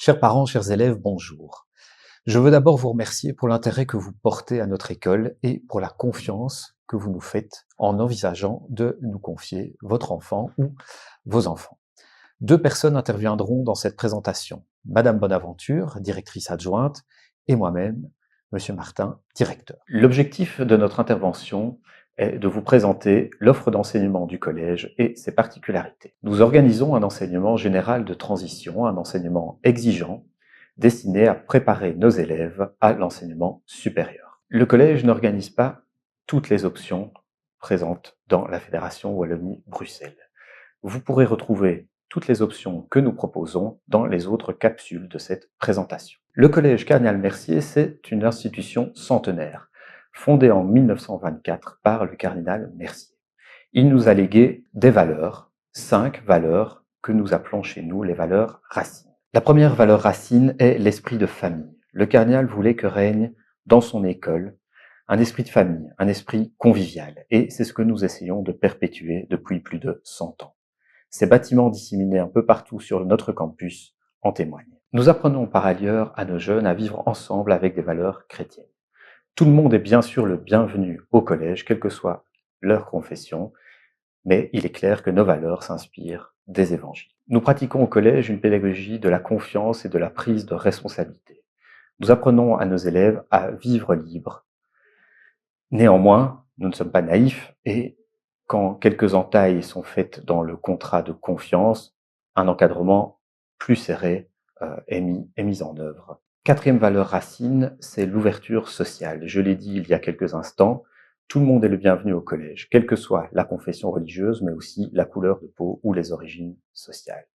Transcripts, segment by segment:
Chers parents, chers élèves, bonjour. Je veux d'abord vous remercier pour l'intérêt que vous portez à notre école et pour la confiance que vous nous faites en envisageant de nous confier votre enfant ou vos enfants. Deux personnes interviendront dans cette présentation. Madame Bonaventure, directrice adjointe, et moi-même, Monsieur Martin, directeur. L'objectif de notre intervention est de vous présenter l'offre d'enseignement du collège et ses particularités. Nous organisons un enseignement général de transition, un enseignement exigeant, destiné à préparer nos élèves à l'enseignement supérieur. Le collège n'organise pas toutes les options présentes dans la Fédération Wallonie-Bruxelles. Vous pourrez retrouver toutes les options que nous proposons dans les autres capsules de cette présentation. Le Collège Cardinal Mercier, c'est une institution centenaire, fondée en 1924 par le cardinal Mercier. Il nous a légué des valeurs, 5 valeurs que nous appelons chez nous les valeurs racines. La première valeur racine est l'esprit de famille. Le cardinal voulait que règne dans son école un esprit de famille, un esprit convivial, et c'est ce que nous essayons de perpétuer depuis plus de 100 ans. Ces bâtiments disséminés un peu partout sur notre campus en témoignent. Nous apprenons par ailleurs à nos jeunes à vivre ensemble avec des valeurs chrétiennes. Tout le monde est bien sûr le bienvenu au collège, quelle que soit leur confession, mais il est clair que nos valeurs s'inspirent des évangiles. Nous pratiquons au collège une pédagogie de la confiance et de la prise de responsabilité. Nous apprenons à nos élèves à vivre libres. Néanmoins, nous ne sommes pas naïfs et quand quelques entailles sont faites dans le contrat de confiance, un encadrement plus serré est mis en œuvre. Quatrième valeur racine, c'est l'ouverture sociale. Je l'ai dit il y a quelques instants, tout le monde est le bienvenu au collège, quelle que soit la confession religieuse, mais aussi la couleur de peau ou les origines sociales.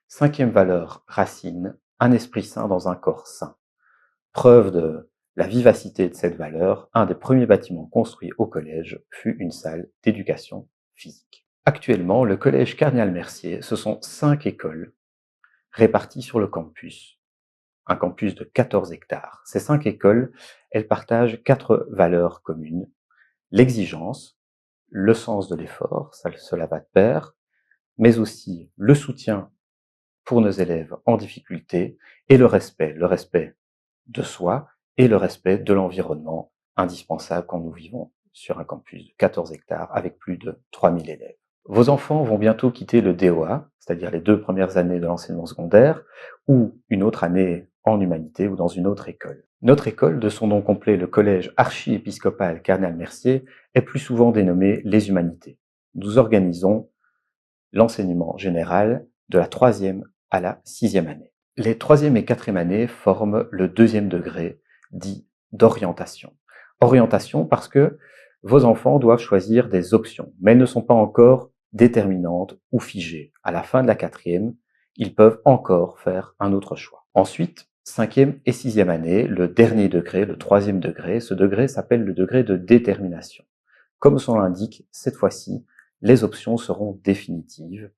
Cinquième valeur racine, un esprit sain dans un corps sain. Preuve de la vivacité de cette valeur, un des premiers bâtiments construits au collège fut une salle d'éducation physique. Actuellement, le collège Cardinal Mercier, ce sont 5 écoles réparties sur le campus, un campus de 14 hectares. Ces 5 écoles, elles partagent 4 valeurs communes. L'exigence, le sens de l'effort, cela va de pair, mais aussi le soutien pour nos élèves en difficulté et le respect de soi et le respect de l'environnement indispensable quand nous vivons sur un campus de 14 hectares avec plus de 3000 élèves. Vos enfants vont bientôt quitter le DOA, c'est-à-dire les 2 premières années de l'enseignement secondaire, ou une autre année en humanité ou dans une autre école. Notre école, de son nom complet le Collège archiépiscopal Cardinal Mercier, est plus souvent dénommée les Humanités. Nous organisons l'enseignement général de la 3e à la 6e année. Les 3e et 4e années forment le 2e degré dit d'orientation. Orientation parce que vos enfants doivent choisir des options, mais elles ne sont pas encore déterminantes ou figées. À la fin de la 4e, ils peuvent encore faire un autre choix. Ensuite, 5e et 6e année, le dernier degré, le 3e degré, ce degré s'appelle le degré de détermination. Comme son l'indique, cette fois-ci, les options seront définitives,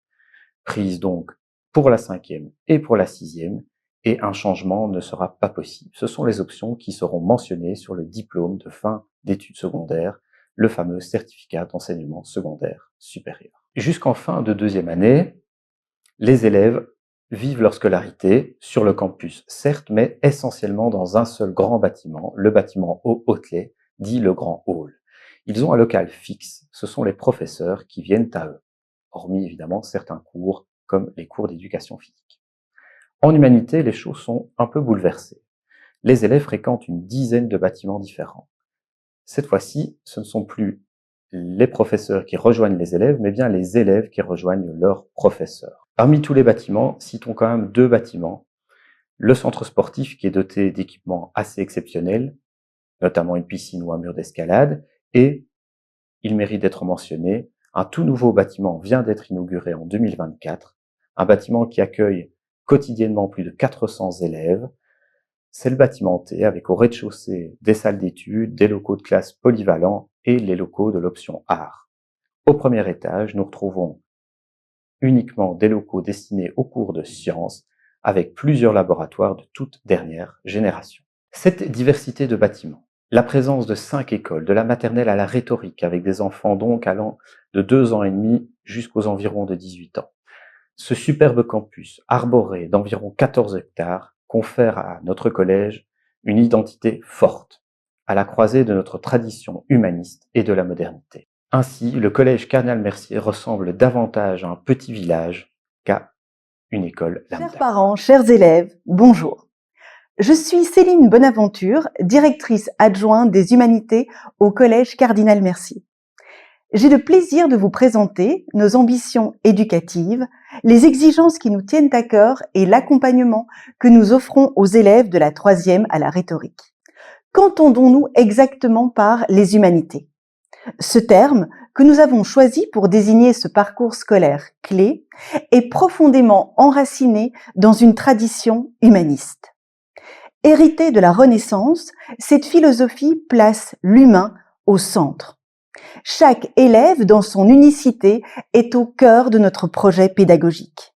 prises donc pour la 5e et pour la 6e, et un changement ne sera pas possible. Ce sont les options qui seront mentionnées sur le diplôme de fin d'études secondaires, le fameux certificat d'enseignement secondaire supérieur. Jusqu'en fin de 2e année, les élèves vivent leur scolarité sur le campus, certes, mais essentiellement dans un seul grand bâtiment, le bâtiment au Hotelet, dit le Grand Hall. Ils ont un local fixe, ce sont les professeurs qui viennent à eux, hormis évidemment certains cours, comme les cours d'éducation physique. En humanité, les choses sont un peu bouleversées. Les élèves fréquentent une dizaine de bâtiments différents. Cette fois-ci, ce ne sont plus les professeurs qui rejoignent les élèves, mais bien les élèves qui rejoignent leurs professeurs. Parmi tous les bâtiments, citons quand même 2 bâtiments. Le centre sportif qui est doté d'équipements assez exceptionnels, notamment une piscine ou un mur d'escalade, et, il mérite d'être mentionné, un tout nouveau bâtiment vient d'être inauguré en 2024, un bâtiment qui accueille quotidiennement plus de 400 élèves. C'est le bâtiment T avec au rez-de-chaussée des salles d'études, des locaux de classe polyvalents et les locaux de l'option art. Au premier étage, nous retrouvons uniquement des locaux destinés aux cours de sciences avec plusieurs laboratoires de toute dernière génération. Cette diversité de bâtiments, la présence de 5 écoles, de la maternelle à la rhétorique, avec des enfants donc allant de 2 ans et demi jusqu'aux environs de 18 ans. Ce superbe campus, arboré d'environ 14 hectares, confère à notre collège une identité forte, à la croisée de notre tradition humaniste et de la modernité. Ainsi, le collège Cardinal Mercier ressemble davantage à un petit village qu'à une école lambda. Chers parents, chers élèves, bonjour. Je suis Céline Bonaventure, directrice adjointe des humanités au collège Cardinal Mercier. J'ai le plaisir de vous présenter nos ambitions éducatives, les exigences qui nous tiennent à cœur et l'accompagnement que nous offrons aux élèves de la 3e à la rhétorique. Qu'entendons-nous exactement par les humanités ? Ce terme, que nous avons choisi pour désigner ce parcours scolaire clé, est profondément enraciné dans une tradition humaniste. Héritée de la Renaissance, cette philosophie place l'humain au centre. Chaque élève, dans son unicité, est au cœur de notre projet pédagogique.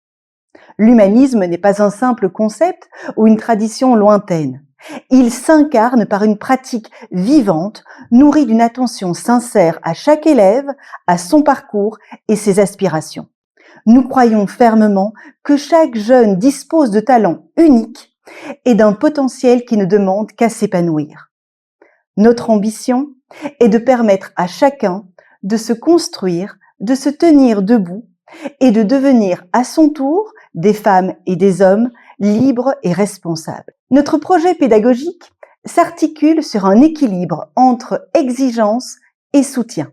L'humanisme n'est pas un simple concept ou une tradition lointaine. Il s'incarne par une pratique vivante, nourrie d'une attention sincère à chaque élève, à son parcours et ses aspirations. Nous croyons fermement que chaque jeune dispose de talents uniques et d'un potentiel qui ne demande qu'à s'épanouir. Notre ambition est de permettre à chacun de se construire, de se tenir debout et de devenir à son tour des femmes et des hommes libres et responsables. Notre projet pédagogique s'articule sur un équilibre entre exigence et soutien.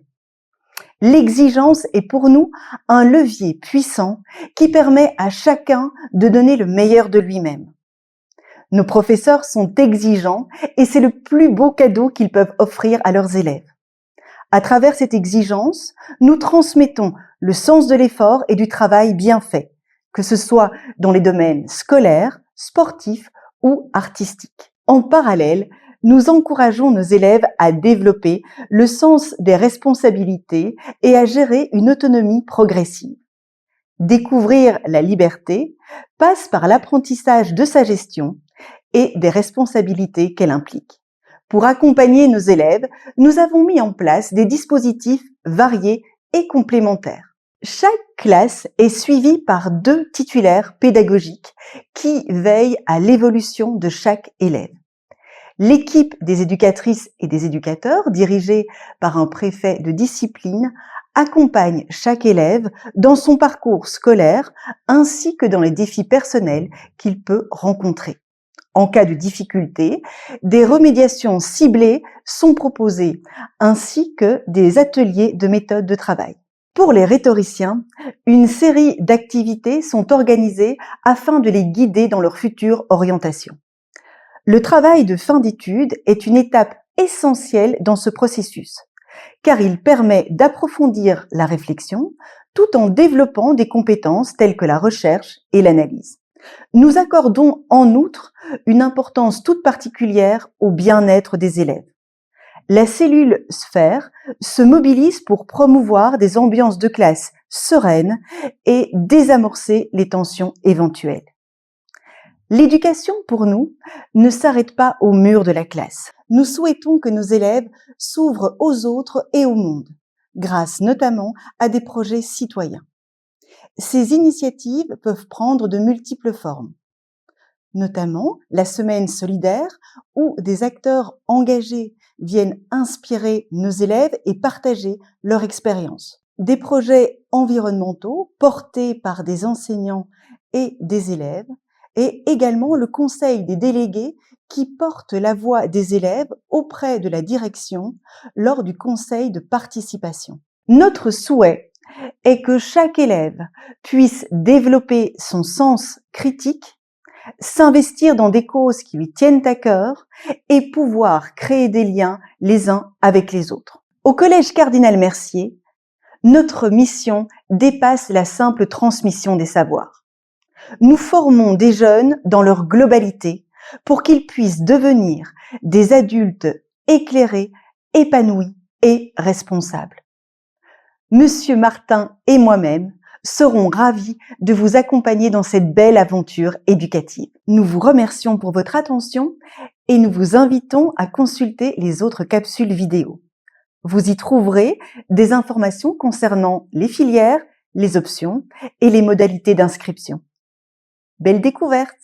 L'exigence est pour nous un levier puissant qui permet à chacun de donner le meilleur de lui-même. Nos professeurs sont exigeants et c'est le plus beau cadeau qu'ils peuvent offrir à leurs élèves. À travers cette exigence, nous transmettons le sens de l'effort et du travail bien fait, que ce soit dans les domaines scolaires, sportifs ou artistiques. En parallèle, nous encourageons nos élèves à développer le sens des responsabilités et à gérer une autonomie progressive. Découvrir la liberté passe par l'apprentissage de sa gestion et des responsabilités qu'elle implique. Pour accompagner nos élèves, nous avons mis en place des dispositifs variés et complémentaires. Chaque classe est suivie par 2 titulaires pédagogiques qui veillent à l'évolution de chaque élève. L'équipe des éducatrices et des éducateurs, dirigée par un préfet de discipline, accompagne chaque élève dans son parcours scolaire ainsi que dans les défis personnels qu'il peut rencontrer. En cas de difficulté, des remédiations ciblées sont proposées, ainsi que des ateliers de méthode de travail. Pour les rhétoriciens, une série d'activités sont organisées afin de les guider dans leur future orientation. Le travail de fin d'études est une étape essentielle dans ce processus, car il permet d'approfondir la réflexion tout en développant des compétences telles que la recherche et l'analyse. Nous accordons en outre une importance toute particulière au bien-être des élèves. La cellule Sphère se mobilise pour promouvoir des ambiances de classe sereines et désamorcer les tensions éventuelles. L'éducation, pour nous, ne s'arrête pas au mur de la classe. Nous souhaitons que nos élèves s'ouvrent aux autres et au monde, grâce notamment à des projets citoyens. Ces initiatives peuvent prendre de multiples formes, notamment la semaine solidaire où des acteurs engagés viennent inspirer nos élèves et partager leur expérience. Des projets environnementaux portés par des enseignants et des élèves et également le conseil des délégués qui porte la voix des élèves auprès de la direction lors du conseil de participation. Notre souhait est que chaque élève puisse développer son sens critique, s'investir dans des causes qui lui tiennent à cœur et pouvoir créer des liens les uns avec les autres. Au Collège Cardinal Mercier, notre mission dépasse la simple transmission des savoirs. Nous formons des jeunes dans leur globalité pour qu'ils puissent devenir des adultes éclairés, épanouis et responsables. Monsieur Martin et moi-même serons ravis de vous accompagner dans cette belle aventure éducative. Nous vous remercions pour votre attention et nous vous invitons à consulter les autres capsules vidéo. Vous y trouverez des informations concernant les filières, les options et les modalités d'inscription. Belle découverte!